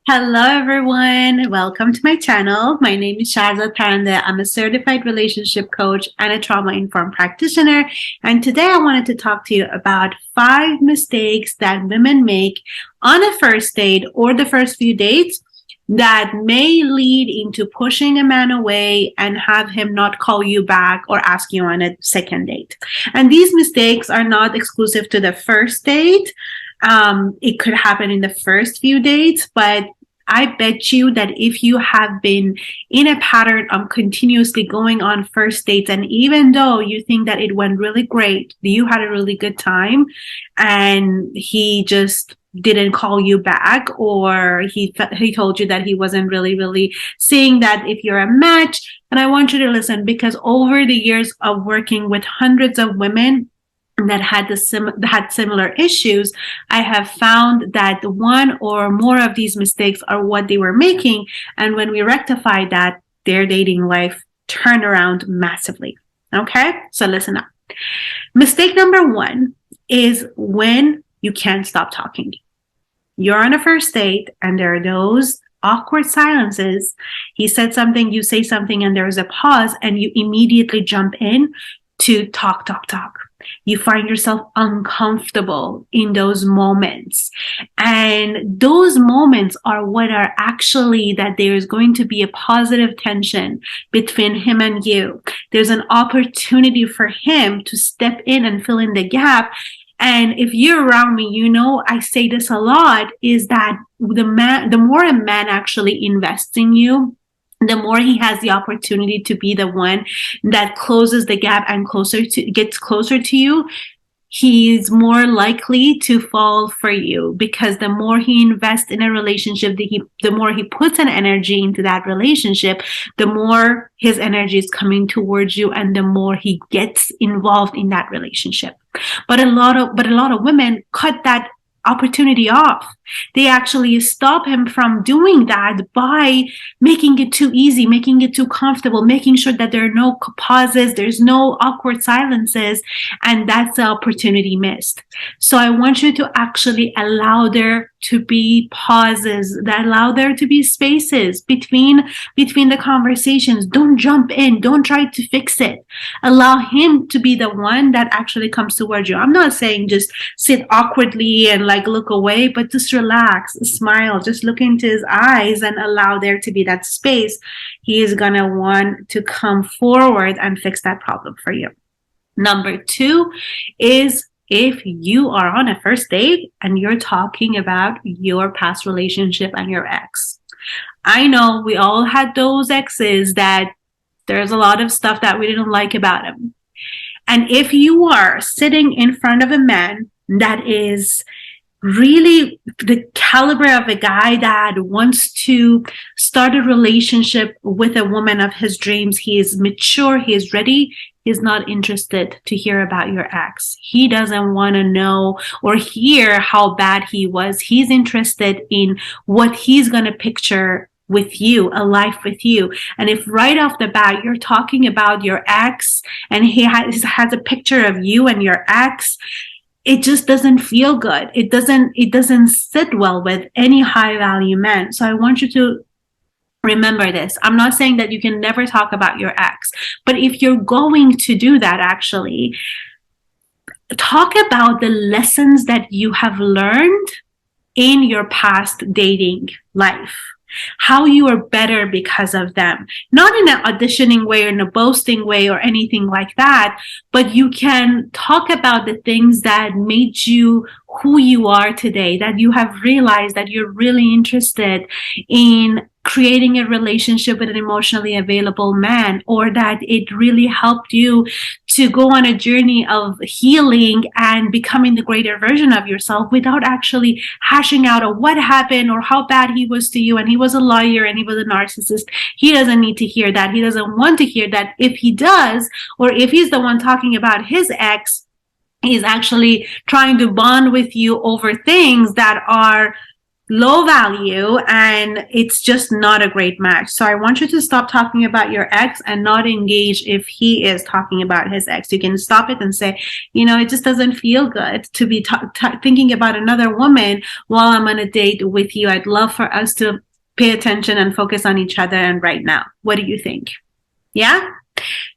Hello, everyone. Welcome to my channel. My name is Shahrzad. I'm a certified relationship coach and a trauma-informed practitioner. And today I wanted to talk to you about 5 mistakes that women make on a first date or the first few dates that may lead into pushing a man away and have him not call you back or ask you on a second date. And these mistakes are not exclusive to the first date. It could happen in the first few dates, but I bet you that if you have been in a pattern of continuously going on first dates, and even though you think that it went really great, you had a really good time, and he just didn't call you back, or he told you that he wasn't really seeing that if you're a match. And I want you to listen, because over the years of working with hundreds of women that had similar issues, I have found that one or more of these mistakes are what they were making. And when we rectify that, their dating life turned around massively. Okay, so listen up. Mistake number 1 is when you can't stop talking. You're on a first date and there are those awkward silences. He said something, you say something, and there's a pause, and you immediately jump in to talk. You find yourself uncomfortable in those moments. And those moments are what are actually that there's going to be a positive tension between him and you. There's an opportunity for him to step in and fill in the gap. And if you're around me, you know I say this a lot, is that the more a man actually invests in you, the more he has the opportunity to be the one that closes the gap and gets closer to you. He's more likely to fall for you, because the more he invests in a relationship, the more he puts an energy into that relationship, the more his energy is coming towards you, and the more he gets involved in that relationship. But a lot of women cut that opportunity off. They actually stop him from doing that by making it too easy, making it too comfortable, making sure that there are no pauses, there's no awkward silences, and that's the opportunity missed. So I want you to actually allow there to be pauses, that allow there to be spaces between the conversations. Don't jump in, don't try to fix it. Allow him to be the one that actually comes towards you. I'm not saying just sit awkwardly and like look away, but just relax, smile, just look into his eyes and allow there to be that space. He is gonna want to come forward and fix that problem for you. Number 2 is if you are on a first date and you're talking about your past relationship and your ex. I know we all had those exes that there's a lot of stuff that we didn't like about him. And if you are sitting in front of a man that is really the caliber of a guy that wants to start a relationship with a woman of his dreams, he is mature, he is ready, he's not interested to hear about your ex. He doesn't want to know or hear how bad he was. He's interested in what he's going to picture with you, a life with you. And if right off the bat you're talking about your ex and he has a picture of you and your ex, it just doesn't feel good. It doesn't sit well with any high value man. So I want you to remember this. I'm not saying that you can never talk about your ex, but if you're going to do that, actually talk about the lessons that you have learned in your past dating life, how you are better because of them. Not in an auditioning way or in a boasting way or anything like that, but you can talk about the things that made you who you are today, that you have realized that you're really interested in creating a relationship with an emotionally available man, or that it really helped you to go on a journey of healing and becoming the greater version of yourself without actually hashing out of what happened or how bad he was to you and he was a liar and he was a narcissist. He doesn't need to hear that. He doesn't want to hear that. If he does, or if he's the one talking about his ex, he's actually trying to bond with you over things that are low value, and it's just not a great match. So I want you to stop talking about your ex and not engage if he is talking about his ex. You can stop it and say, it just doesn't feel good to be thinking about another woman while I'm on a date with you. I'd love for us to pay attention and focus on each other and right now. What do you think? Yeah.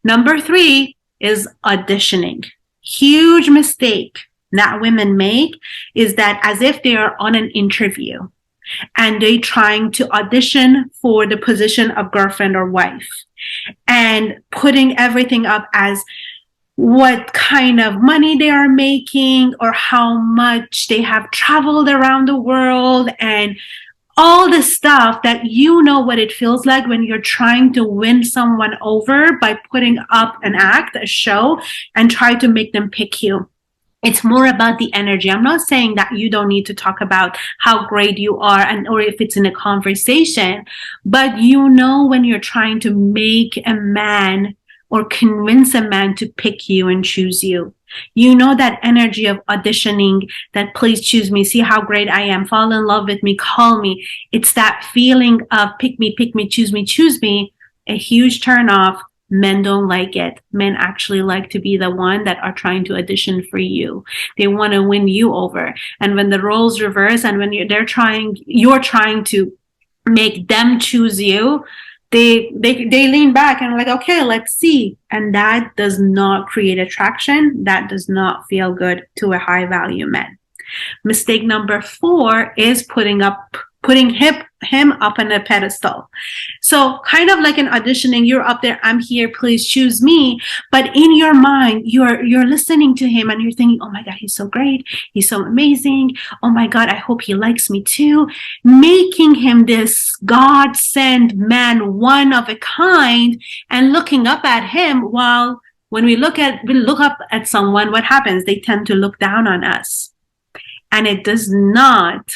Number 3 is auditioning. Huge mistake that women make is that as if they are on an interview and they trying to audition for the position of girlfriend or wife and putting everything up as what kind of money they are making or how much they have traveled around the world and all the stuff that what it feels like when you're trying to win someone over by putting up an act, a show, and try to make them pick you. It's more about the energy. I'm not saying that you don't need to talk about how great you are or if it's in a conversation, but when you're trying to make a man or convince a man to pick you and choose you. That energy of auditioning, that please choose me, see how great I am, fall in love with me, call me. It's that feeling of pick me, choose me, a huge turn off. Men don't like it. Men actually like to be the one that are trying to audition for you. They want to win you over. And when the roles reverse and when you're trying to make them choose you, they lean back and are like, okay, let's see. And that does not create attraction. That does not feel good to a high value man. Mistake number 4 is putting him up on a pedestal. So kind of like in auditioning, you're up there, I'm here, please choose me. But in your mind, you're listening to him and you're thinking, oh my God, he's so great. He's so amazing. Oh my God, I hope he likes me too. Making him this God-sent man, one of a kind, and looking up at him while when we look up at someone, what happens? They tend to look down on us. And it does not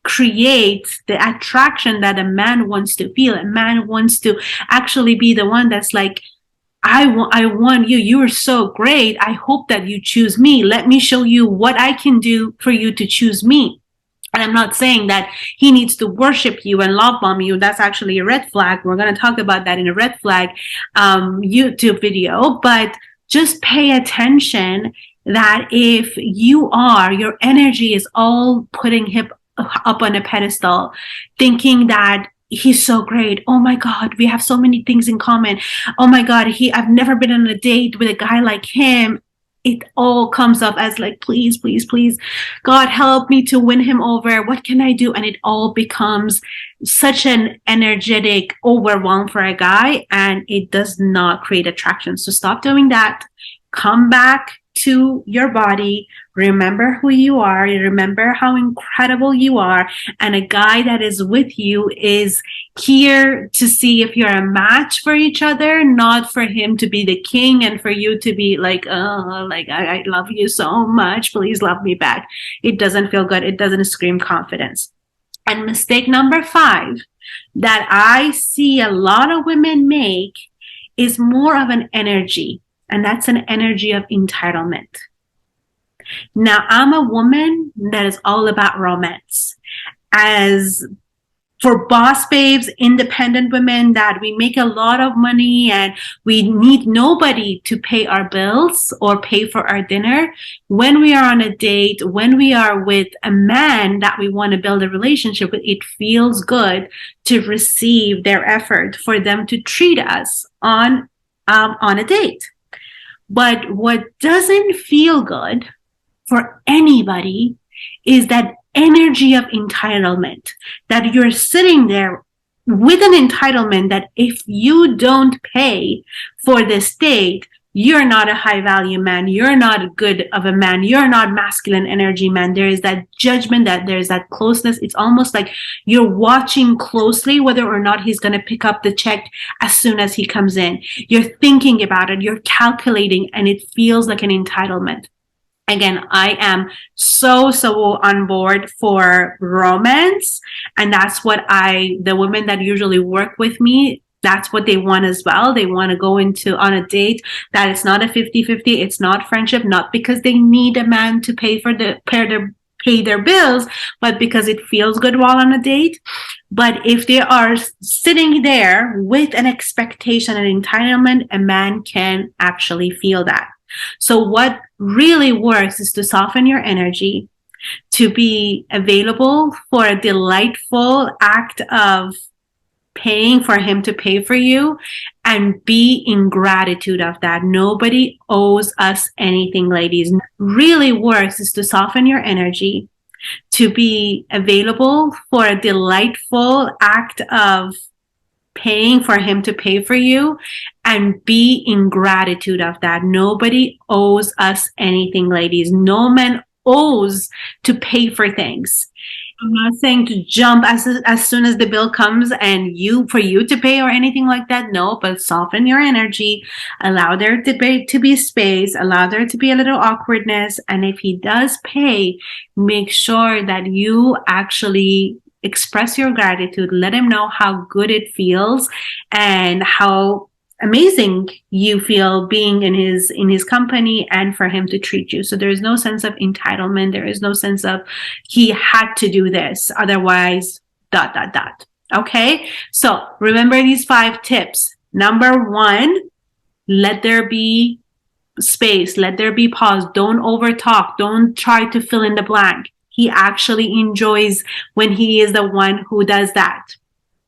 create the attraction that a man wants to feel. A man wants to actually be the one that's like, I want you. You are so great. I hope that you choose me. Let me show you what I can do for you to choose me. And I'm not saying that he needs to worship you and love bomb you. That's actually a red flag. We're going to talk about that in a red flag YouTube video. But just pay attention that if your energy is all putting him up on a pedestal, thinking that he's so great. Oh my God, we have so many things in common. Oh my God, I've never been on a date with a guy like him. It all comes up as like, please, please, please, God, help me to win him over. What can I do? And it all becomes such an energetic overwhelm for a guy, and it does not create attraction. So stop doing that. Come back to your body. Remember who you are. Remember how incredible you are. And a guy that is with you is here to see if you're a match for each other, not for him to be the king and for you to be like, oh, like I love you so much. Please love me back. It doesn't feel good. It doesn't scream confidence. And mistake number 5 that I see a lot of women make is more of an energy. And that's an energy of entitlement. Now, I'm a woman that is all about romance. As for boss babes, independent women, that we make a lot of money and we need nobody to pay our bills or pay for our dinner. When we are on a date, when we are with a man that we want to build a relationship with, it feels good to receive their effort, for them to treat us on a date. But what doesn't feel good for anybody is that energy of entitlement, that you're sitting there with an entitlement that if you don't pay for this date, you're not a high value man. You're not good of a man. You're not masculine energy man. There is that judgment, that there's that closeness. It's almost like you're watching closely whether or not he's going to pick up the check as soon as he comes in. You're thinking about it. You're calculating, and it feels like an entitlement. Again, I am so on board for romance. And that's what the women that usually work with me, that's what they want as well. They want to go on a date that it's not a 50-50. It's not friendship, not because they need a man to pay their pay their bills, but because it feels good while on a date. But if they are sitting there with an expectation and entitlement, a man can actually feel that. So what really works is to soften your energy, to be available for a delightful act of paying for him to pay for you, and be in gratitude of that. Nobody owes us anything, ladies. Really works is to soften your energy, to be available for a delightful act of paying for him to pay for you, and be in gratitude of that. Nobody owes us anything, ladies. No man owes to pay for things. I'm not saying to jump as soon as the bill comes and for you to pay or anything like that. No, but soften your energy, allow there to be space, allow there to be a little awkwardness. And if he does pay, make sure that you actually express your gratitude. Let him know how good it feels and how amazing you feel being in his company, and for him to treat you. So there is no sense of entitlement. There is no sense of he had to do this, otherwise ... Okay, so remember these 5 tips. Number 1, let there be space, let there be pause. Don't over talk. Don't try to fill in the blank. He actually enjoys when he is the one who does that.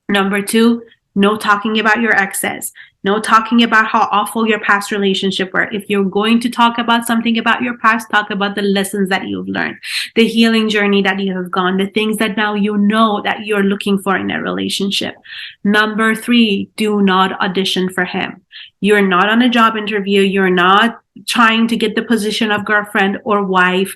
Number 2, no talking about your exes. No talking about how awful your past relationship were. If you're going to talk about something about your past, talk about the lessons that you've learned, the healing journey that you have gone, the things that now you know that you're looking for in a relationship. Number 3, do not audition for him. You're not on a job interview. You're not trying to get the position of girlfriend or wife.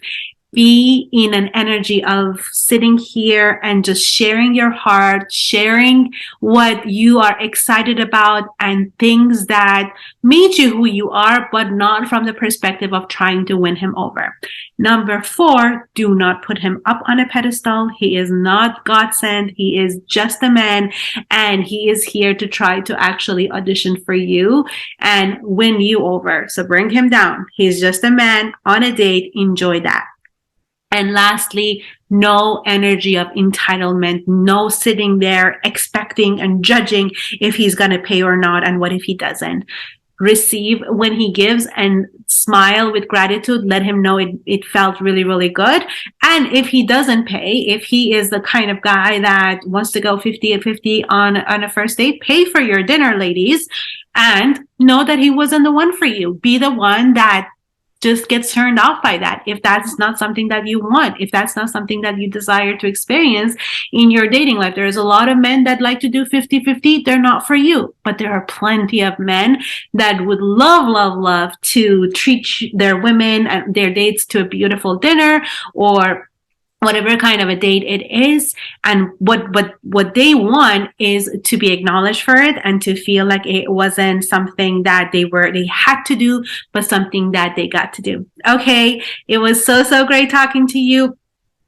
Be in an energy of sitting here and just sharing your heart, sharing what you are excited about and things that made you who you are, but not from the perspective of trying to win him over. Number 4, do not put him up on a pedestal. He is not God sent. He is just a man, and he is here to try to actually audition for you and win you over. So bring him down. He's just a man on a date. Enjoy that. And lastly, no energy of entitlement, no sitting there expecting and judging if he's going to pay or not, and what if he doesn't. Receive when he gives and smile with gratitude. Let him know it felt really, really good. And if he doesn't pay, if he is the kind of guy that wants to go 50-50 on a first date, pay for your dinner, ladies, and know that he wasn't the one for you. Be the one that just gets turned off by that. If that's not something that you want, if that's not something that you desire to experience in your dating life. There's a lot of men that like to do 50-50. They're not for you. But there are plenty of men that would love to treat their women and their dates to a beautiful dinner or whatever kind of a date it is. And what they want is to be acknowledged for it and to feel like it wasn't something that they had to do, but something that they got to do. Okay. It was so great talking to you.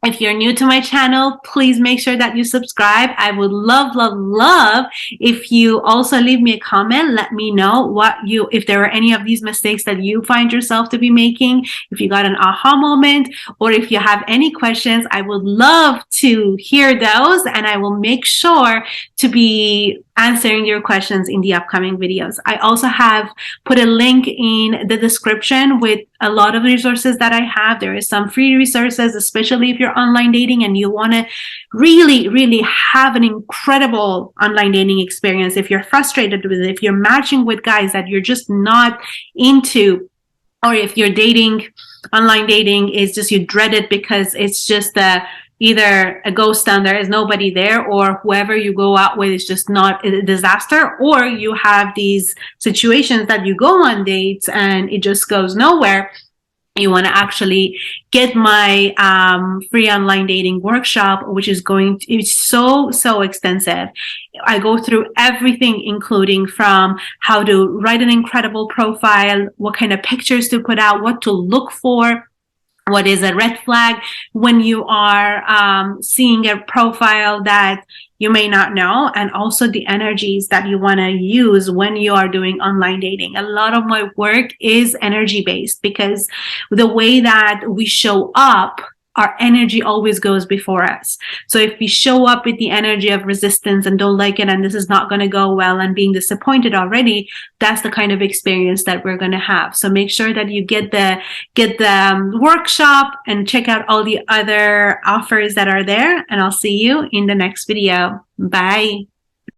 If you're new to my channel, please make sure that you subscribe. I would love if you also leave me a comment. Let me know if there are any of these mistakes that you find yourself to be making, if you got an aha moment, or if you have any questions. I would love to hear those, and I will make sure to be answering your questions in the upcoming videos. I also have put a link in the description with a lot of resources that I have. There is some free resources, especially if you're online dating and you want to really have an incredible online dating experience. If you're frustrated with it, if you're matching with guys that you're just not into, or if you're dating, online dating is just, you dread it because it's just either a ghost town, there is nobody there, or whoever you go out with is just not a disaster, or you have these situations that you go on dates and it just goes nowhere. You want to actually get my free online dating workshop, which is it's so extensive. I go through everything, including from how to write an incredible profile, what kind of pictures to put out, what to look for, what is a red flag when you are seeing a profile that you may not know, and also the energies that you want to use when you are doing online dating. A lot of my work is energy based because the way that we show up our energy always goes before us. So if we show up with the energy of resistance and don't like it and this is not going to go well and being disappointed already, that's the kind of experience that we're going to have. So make sure that you get the workshop and check out all the other offers that are there. And I'll see you in the next video. Bye.